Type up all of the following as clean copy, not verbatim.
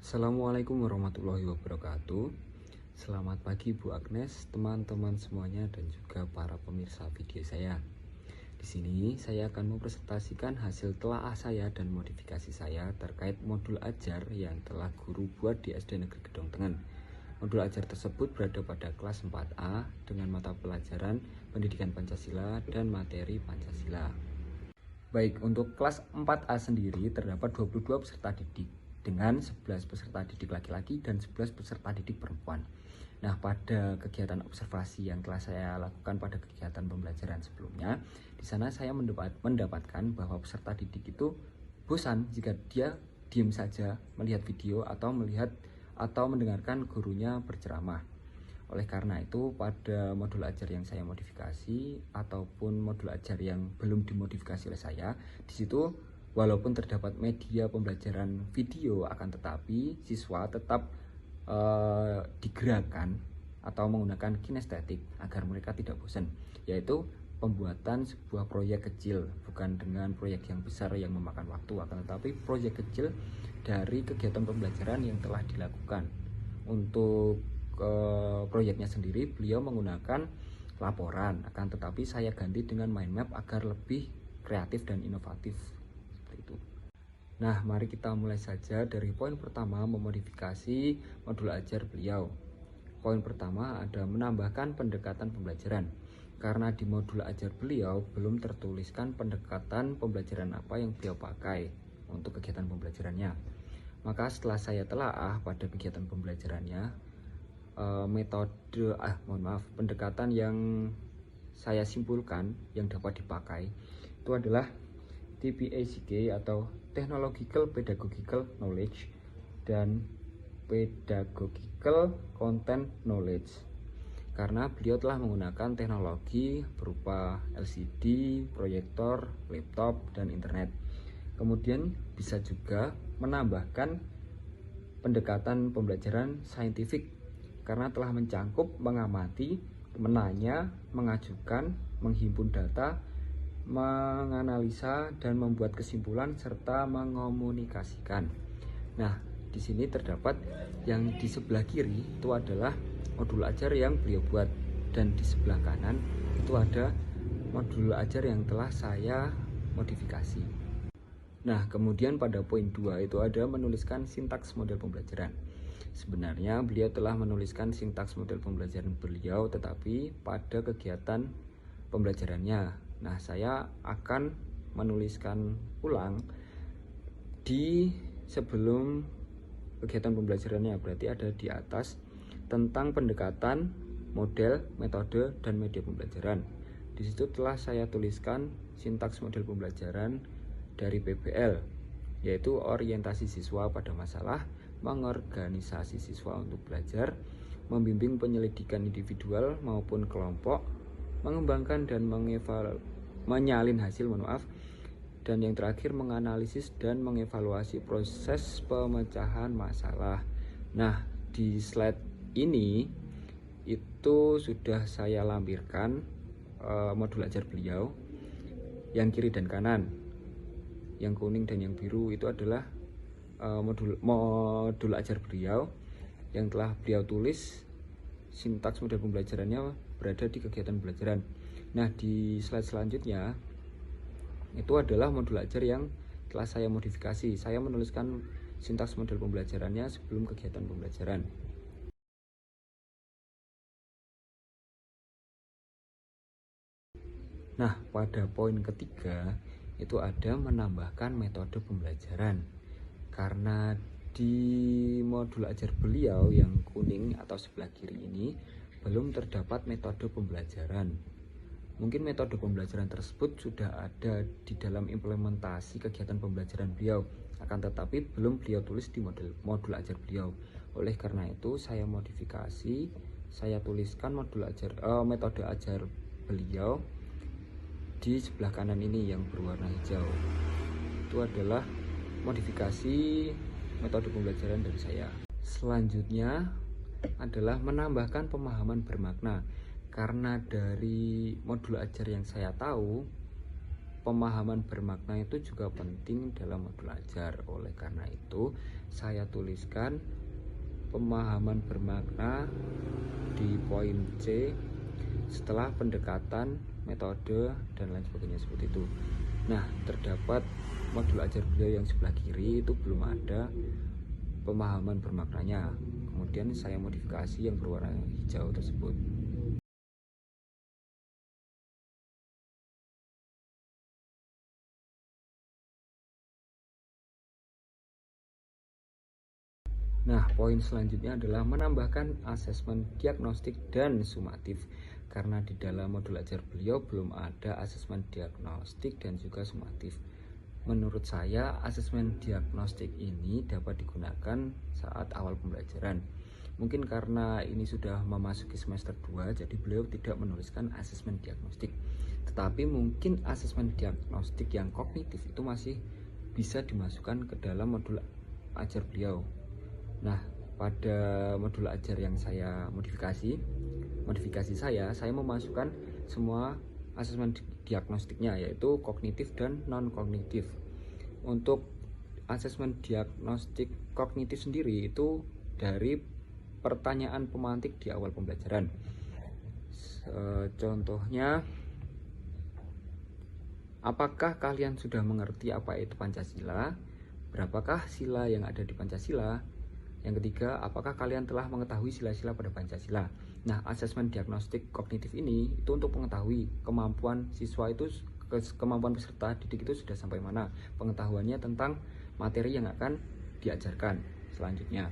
Assalamualaikum warahmatullahi wabarakatuh. Selamat pagi Bu Agnes, teman-teman semuanya dan juga para pemirsa video saya. Di sini saya akan mempresentasikan hasil telaah saya dan modifikasi saya terkait modul ajar yang telah guru buat di SD Negeri Gedong Tengen. Modul ajar tersebut berada pada kelas 4A dengan mata pelajaran Pendidikan Pancasila dan materi Pancasila. Baik, untuk kelas 4A sendiri terdapat 22 peserta didik dengan 11 peserta didik laki-laki dan 11 peserta didik perempuan. Nah, pada kegiatan observasi yang telah saya lakukan pada kegiatan pembelajaran sebelumnya, di sana saya mendapatkan bahwa peserta didik itu bosan jika dia diam saja melihat video atau mendengarkan gurunya berceramah. Oleh karena itu, pada modul ajar yang saya modifikasi ataupun modul ajar yang belum dimodifikasi oleh saya, di situ walaupun terdapat media pembelajaran video, akan tetapi siswa tetap digerakkan atau menggunakan kinestetik agar mereka tidak bosan, yaitu pembuatan sebuah proyek kecil, bukan dengan proyek yang besar yang memakan waktu, akan tetapi proyek kecil dari kegiatan pembelajaran yang telah dilakukan. Untuk proyeknya sendiri beliau menggunakan laporan, akan tetapi saya ganti dengan mind map agar lebih kreatif dan inovatif seperti itu. Nah, mari kita mulai saja dari poin pertama, memodifikasi modul ajar beliau. Poin pertama ada menambahkan pendekatan pembelajaran, karena di modul ajar beliau belum tertuliskan pendekatan pembelajaran apa yang beliau pakai untuk kegiatan pembelajarannya. Maka setelah saya telaah pada kegiatan pembelajarannya, pendekatan yang saya simpulkan yang dapat dipakai itu adalah TPACK atau Technological Pedagogical Knowledge dan Pedagogical Content Knowledge, karena beliau telah menggunakan teknologi berupa LCD, proyektor, laptop, dan internet. Kemudian bisa juga menambahkan pendekatan pembelajaran saintifik, karena telah mencangkup mengamati, menanya, mengajukan, menghimpun data, menganalisa, dan membuat kesimpulan serta mengomunikasikan. Nah, di sini terdapat yang di sebelah kiri itu adalah modul ajar yang beliau buat, dan di sebelah kanan itu ada modul ajar yang telah saya modifikasi. Nah, kemudian pada poin 2 itu ada menuliskan sintaks model pembelajaran. Sebenarnya beliau telah menuliskan sintaks model pembelajaran beliau, tetapi pada kegiatan pembelajarannya. Nah, saya akan menuliskan ulang di sebelum kegiatan pembelajarannya, berarti ada di atas tentang pendekatan, model, metode, dan media pembelajaran. Di situ telah saya tuliskan sintaks model pembelajaran dari PBL, yaitu orientasi siswa pada masalah, mengorganisasi siswa untuk belajar, membimbing penyelidikan individual maupun kelompok, mengembangkan dan menyalin hasil, dan yang terakhir menganalisis dan mengevaluasi proses pemecahan masalah. Nah, di slide ini itu sudah saya lampirkan modul ajar beliau yang kiri dan kanan. Yang kuning dan yang biru itu adalah modul ajar beliau yang telah beliau tulis. Sintaks model pembelajarannya berada di kegiatan pembelajaran. Nah, di slide selanjutnya itu adalah modul ajar yang telah saya modifikasi. Saya menuliskan sintaks model pembelajarannya sebelum kegiatan pembelajaran. Nah, pada poin ketiga itu ada menambahkan metode pembelajaran, karena di modul ajar beliau yang kuning atau sebelah kiri ini belum terdapat metode pembelajaran. Mungkin metode pembelajaran tersebut sudah ada di dalam implementasi kegiatan pembelajaran beliau, akan tetapi belum beliau tulis di modul ajar beliau. Oleh karena itu saya modifikasi, saya tuliskan metode ajar beliau di sebelah kanan ini yang berwarna hijau. Itu adalah modifikasi metode pembelajaran dari saya. Selanjutnya adalah menambahkan pemahaman bermakna, karena dari modul ajar yang saya tahu pemahaman bermakna itu juga penting dalam modul ajar. Oleh karena itu, saya tuliskan pemahaman bermakna di poin C setelah pendekatan, metode, dan lain sebagainya seperti itu. Nah, terdapat modul ajar beliau yang sebelah kiri itu belum ada pemahaman bermaknanya. Kemudian saya modifikasi yang berwarna hijau tersebut. Nah, poin selanjutnya adalah menambahkan asesmen diagnostik dan sumatif. Karena di dalam modul ajar beliau belum ada asesmen diagnostik dan juga sumatif. Menurut saya, asesmen diagnostik ini dapat digunakan saat awal pembelajaran. Mungkin karena ini sudah memasuki semester 2, jadi beliau tidak menuliskan asesmen diagnostik. Tetapi mungkin asesmen diagnostik yang kognitif itu masih bisa dimasukkan ke dalam modul ajar beliau. Nah, pada modul ajar yang saya modifikasi saya memasukkan semua asesmen diagnostiknya, yaitu kognitif dan non-kognitif. Untuk asesmen diagnostik kognitif sendiri itu dari pertanyaan pemantik di awal pembelajaran. Contohnya, apakah kalian sudah mengerti apa itu Pancasila? Berapakah sila yang ada di Pancasila? Yang ketiga, apakah kalian telah mengetahui sila-sila pada Pancasila? Nah, asesmen diagnostik kognitif ini itu untuk mengetahui kemampuan siswa itu, kemampuan peserta didik itu sudah sampai mana, pengetahuannya tentang materi yang akan diajarkan selanjutnya.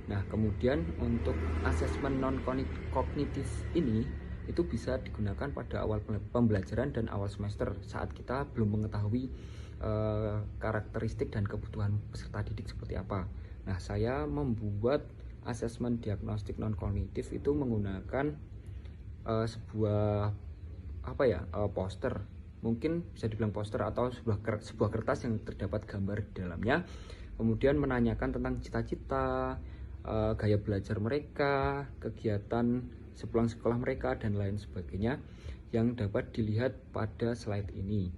Nah, kemudian untuk asesmen non-kognitif ini itu bisa digunakan pada awal pembelajaran dan awal semester saat kita belum mengetahui karakteristik dan kebutuhan peserta didik seperti apa. Nah, saya membuat asesmen diagnostik non-kognitif itu menggunakan sebuah poster. Mungkin bisa dibilang poster atau sebuah kertas yang terdapat gambar di dalamnya. Kemudian menanyakan tentang cita-cita, gaya belajar mereka, kegiatan sepulang sekolah mereka, dan lain sebagainya yang dapat dilihat pada slide ini.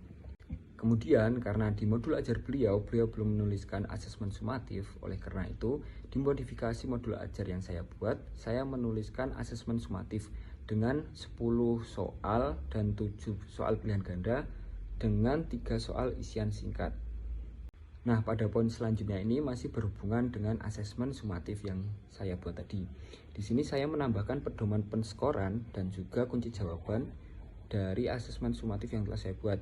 Kemudian karena di modul ajar beliau belum menuliskan asesmen sumatif, oleh karena itu di modifikasi modul ajar yang saya buat, saya menuliskan asesmen sumatif dengan 10 soal dan 7 soal pilihan ganda dengan 3 soal isian singkat. Nah, pada poin selanjutnya ini masih berhubungan dengan asesmen sumatif yang saya buat tadi. Di sini saya menambahkan pedoman penskoran dan juga kunci jawaban dari asesmen sumatif yang telah saya buat.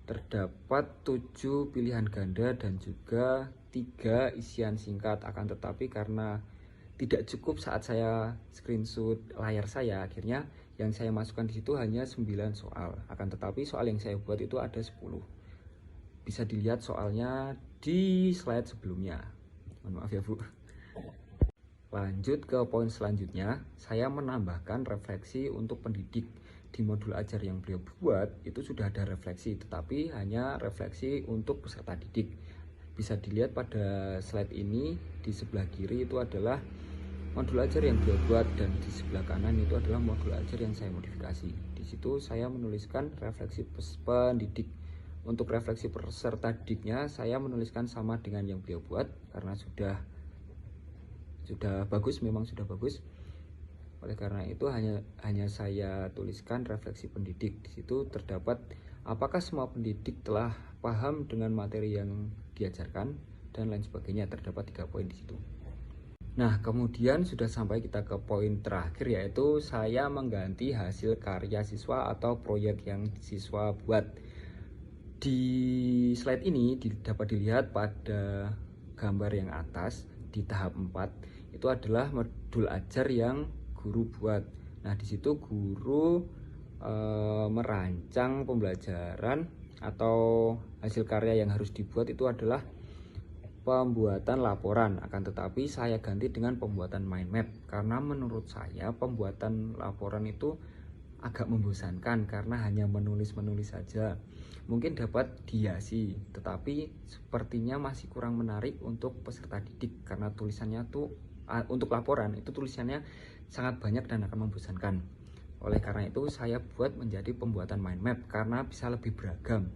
Terdapat 7 pilihan ganda dan juga 3 isian singkat. Akan tetapi karena tidak cukup saat saya screenshot layar saya, akhirnya yang saya masukkan di situ hanya 9 soal. Akan tetapi soal yang saya buat itu ada 10. Bisa dilihat soalnya di slide sebelumnya. Mohon maaf ya, Bu. Lanjut ke poin selanjutnya, saya menambahkan refleksi untuk pendidik. Di modul ajar yang beliau buat itu sudah ada refleksi, tetapi hanya refleksi untuk peserta didik. Bisa dilihat pada slide ini, di sebelah kiri itu adalah modul ajar yang beliau buat dan di sebelah kanan itu adalah modul ajar yang saya modifikasi. Di situ saya menuliskan refleksi pendidik. Untuk refleksi peserta didiknya saya menuliskan sama dengan yang beliau buat karena sudah bagus, memang sudah bagus. Oleh karena itu hanya saya tuliskan refleksi pendidik. Di situ terdapat apakah semua pendidik telah paham dengan materi yang diajarkan dan lain sebagainya. Terdapat 3 poin di situ. Nah, kemudian sudah sampai kita ke poin terakhir, yaitu saya mengganti hasil karya siswa atau proyek yang siswa buat. Di slide ini dapat dilihat pada gambar yang atas di tahap 4 itu adalah modul ajar yang guru buat. Nah, di situ guru merancang pembelajaran atau hasil karya yang harus dibuat itu adalah pembuatan laporan. Akan tetapi saya ganti dengan pembuatan mind map karena menurut saya pembuatan laporan itu agak membosankan karena hanya menulis saja. Mungkin dapat dihiasi, tetapi sepertinya masih kurang menarik untuk peserta didik karena tulisannya tuh untuk laporan itu tulisannya sangat banyak dan akan membosankan. Oleh karena itu saya buat menjadi pembuatan mind map karena bisa lebih beragam,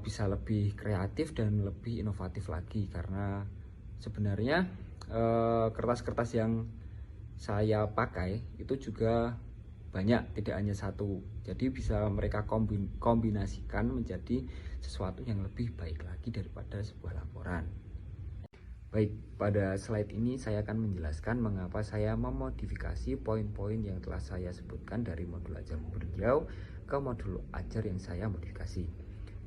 bisa lebih kreatif dan lebih inovatif lagi. Karena sebenarnya kertas-kertas yang saya pakai itu juga banyak, tidak hanya satu. Jadi bisa mereka kombinasikan menjadi sesuatu yang lebih baik lagi daripada sebuah laporan. Baik, pada slide ini saya akan menjelaskan mengapa saya memodifikasi poin-poin yang telah saya sebutkan dari modul ajar beliau ke modul ajar yang saya modifikasi.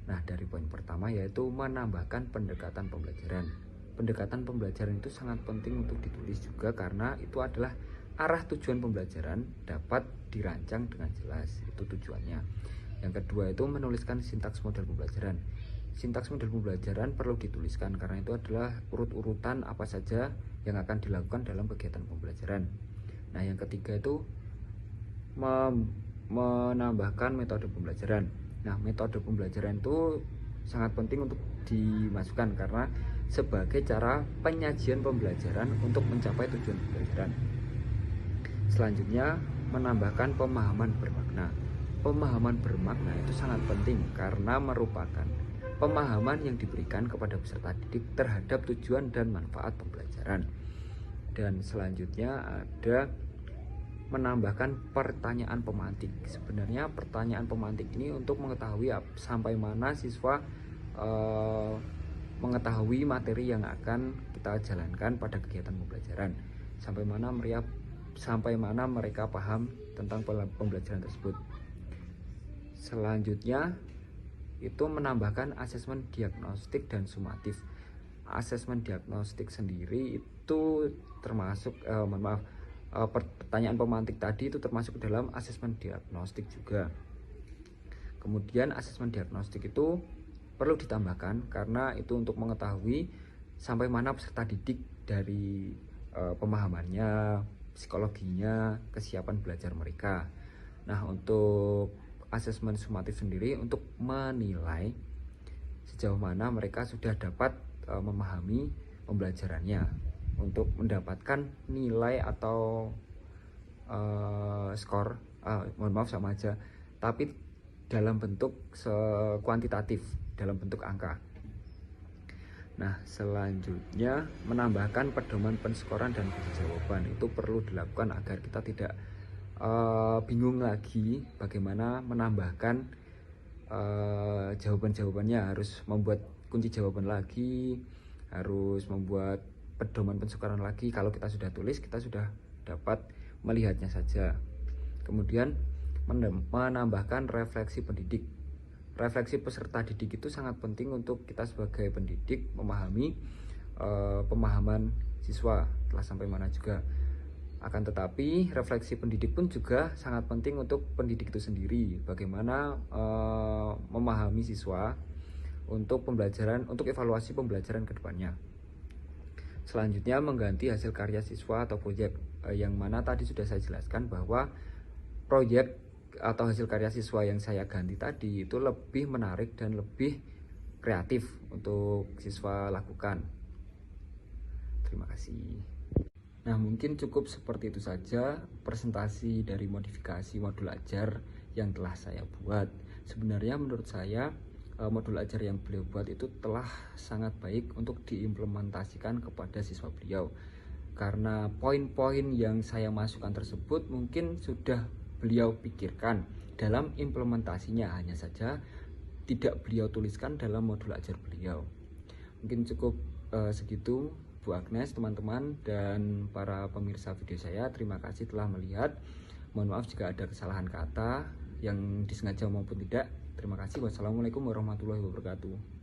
Nah, dari poin pertama yaitu menambahkan pendekatan pembelajaran. Pendekatan pembelajaran itu sangat penting untuk ditulis juga karena itu adalah arah tujuan pembelajaran dapat dirancang dengan jelas. Itu tujuannya. Yang kedua itu menuliskan sintaks model pembelajaran. Sintaks model pembelajaran perlu dituliskan karena itu adalah urut-urutan apa saja yang akan dilakukan dalam kegiatan pembelajaran. Nah, yang ketiga itu menambahkan metode pembelajaran. Nah, metode pembelajaran itu sangat penting untuk dimasukkan karena sebagai cara penyajian pembelajaran untuk mencapai tujuan pembelajaran. Selanjutnya, menambahkan pemahaman bermakna. Pemahaman bermakna itu sangat penting karena merupakan pemahaman yang diberikan kepada peserta didik terhadap tujuan dan manfaat pembelajaran. Dan selanjutnya ada menambahkan pertanyaan pemantik. Sebenarnya pertanyaan pemantik ini untuk mengetahui sampai mana siswa mengetahui materi yang akan kita jalankan pada kegiatan pembelajaran, sampai mana mereka paham tentang pembelajaran tersebut. Selanjutnya itu menambahkan asesmen diagnostik dan sumatif. Asesmen diagnostik sendiri itu termasuk pertanyaan pemantik tadi itu termasuk dalam asesmen diagnostik juga. Kemudian asesmen diagnostik itu perlu ditambahkan karena itu untuk mengetahui sampai mana peserta didik dari pemahamannya, psikologinya, kesiapan belajar mereka. Nah, untuk asesmen sumatif sendiri untuk menilai sejauh mana mereka sudah dapat memahami pembelajarannya untuk mendapatkan nilai atau skor, mohon maaf sama aja, tapi dalam bentuk kuantitatif, dalam bentuk angka. Nah, selanjutnya menambahkan pedoman penskoran dan kunci jawaban. Itu perlu dilakukan agar kita tidak bingung lagi bagaimana menambahkan jawaban-jawabannya. Harus membuat kunci jawaban lagi, harus membuat pedoman penskoran lagi. Kalau kita sudah tulis, kita sudah dapat melihatnya saja. Kemudian menambahkan refleksi pendidik. Refleksi peserta didik itu sangat penting untuk kita sebagai pendidik memahami pemahaman siswa telah sampai mana juga. Akan tetapi refleksi pendidik pun juga sangat penting untuk pendidik itu sendiri, bagaimana memahami siswa untuk pembelajaran, untuk evaluasi pembelajaran ke depannya. Selanjutnya mengganti hasil karya siswa atau proyek, yang mana tadi sudah saya jelaskan bahwa proyek atau hasil karya siswa yang saya ganti tadi itu lebih menarik dan lebih kreatif untuk siswa lakukan. Terima kasih. Nah, mungkin cukup seperti itu saja presentasi dari modifikasi modul ajar yang telah saya buat. Sebenarnya menurut saya modul ajar yang beliau buat itu telah sangat baik untuk diimplementasikan kepada siswa beliau. Karena poin-poin yang saya masukkan tersebut mungkin sudah beliau pikirkan dalam implementasinya, hanya saja tidak beliau tuliskan dalam modul ajar beliau. Mungkin cukup segitu Bu Agnes, teman-teman, dan para pemirsa video saya. Terima kasih telah melihat. Mohon maaf jika ada kesalahan kata yang disengaja maupun tidak. Terima kasih. Wassalamualaikum warahmatullahi wabarakatuh.